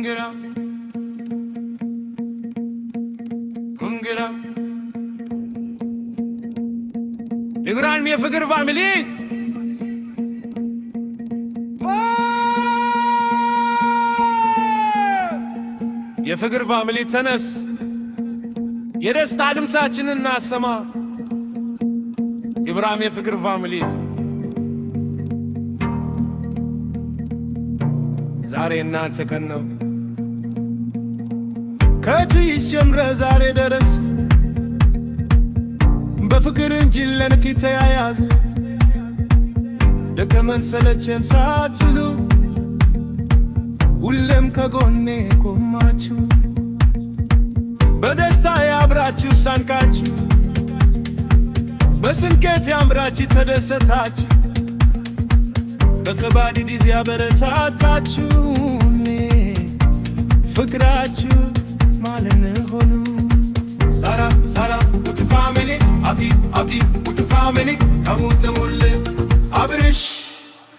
Kongera Kongera Igran mi fikir family የፍቅር ፋሚሊ ተነስ የደስታ ድምፃችንን እናሰማ ኢብራሂም የፍቅር ፋሚሊ ዛሬ እናንተ ቀን ነው ከትይስ ጀምረ ዛሬ ደረስ በፍቅር እንጂ ለንኪ ተያያዝ ደከመን ሰለቸን ሳትሉ ሁሌም ከጎኔ ቆማችሁ በደስታ ያብራችሁ ሳንቃችሁ በስንቄት ያምራችሁ ተደሰታችሁ በከባድ ጊዜ ያበረታታችሁ ፍቅራችሁ ማለን ሆኑ ሰላም ውድ ፋሚሊ አቢ ውድ ፋሚሊ ከሙትሙል አብርሽ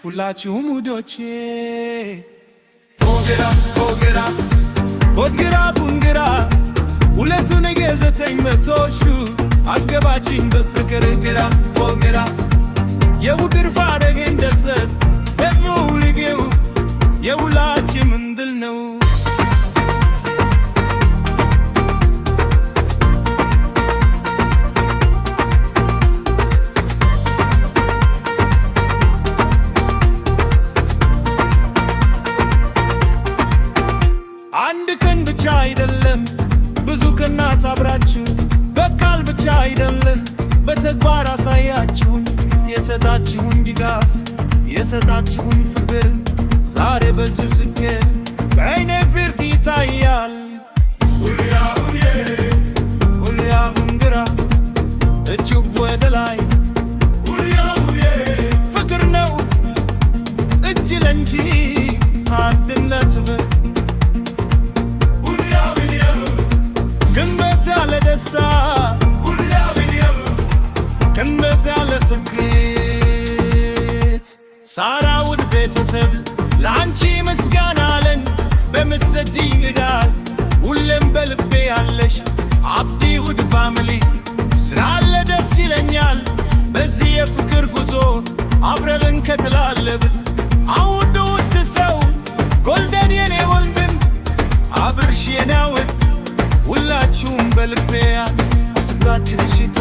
ሁላችሁም ውዶቼ ኮግራ ቡንግራ ሁለቱን የገዘተኝ መቶሹ አስገባችኝ በፍቅር ግራ ኮግራ የውድር ፋረገኝ ደሰት በሙልጌው የሁላችን ምንድል ነው አንድ ቀን ብቻ አይደለም ብዙ ቀናት አብራችሁ በቃል ብቻ አይደለም በተግባር አሳያችሁን የሰጣችሁን ድጋፍ የሰጣችሁን ፍቅር ዛሬ በዚህ ስኬት በዓይኔ ፊት ይታያል ሁሌ አሁንግራ እጅግ ወደ ላይ ፍቅር ነው እጅ ለእንጂ አንድነት ክንበት ያለ ደስታ ክንበት ያለ ስኬት ሳራ ውድ ቤተሰብ ለአንቺ ምስጋና አለን በምሰጂ ይዳል ሁሌም በልቤ ያለሽ አብዲ ውድ ፋሚሊ ስላለ ደስ ይለኛል በዚህ የፍቅር ጉዞ አብረን እንከተላለብን አውድ ውድ ሰው ጎልደን የኔ ወንድም አብርሽ የኔ ውድ ሁላችሁም በልቤያት ስጋችን ሽቶ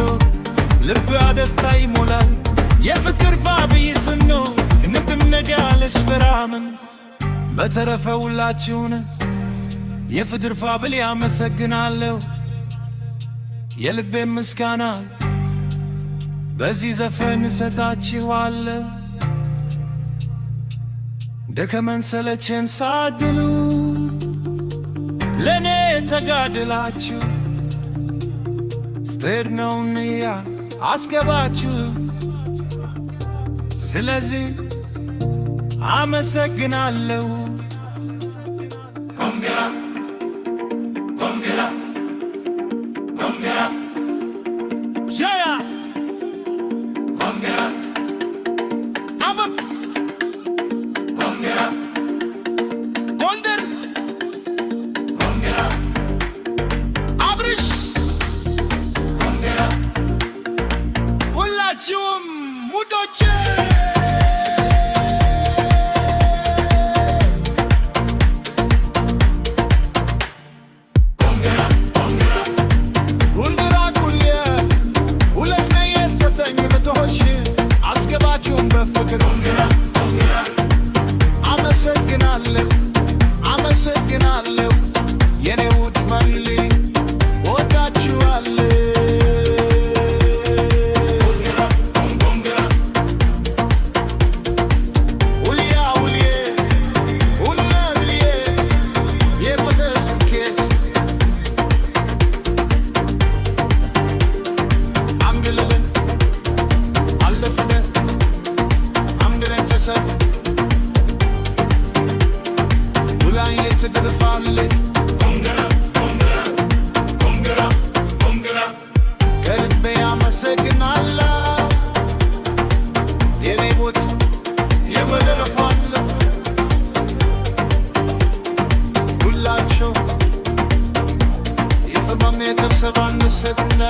ልቤ ደስታ ይሞላል የፍቅር ፋብይ ስኖ እንድነጋለሽ ፍራምን በተረፈ ሁላችሁን የፍቅር ፋብል ያመሰግናለሁ የልቤ ምስጋና በዚህ ዘፈን እሰጣችኋለሁ ደከመን ሰለቸን ሳትሉ ለኔ ተጋድላችሁ ስትሄድ ነውንያ አስገባችሁ ስለዚህ አመሰግናለሁ ኮንግራ ኮንግራ ኮንግራ ሻያ ኮንግራ አበብ ኮንግራ ጎንደር አብርሽ ሁላችሁም ሙዶቼ አስገባችሁም በፍቅር አመሰግናለሁ አመሰግናለሁ የኔ ውድ ፋሚሊ ወዳችኋለሁ ቤተሰብ አነሰትና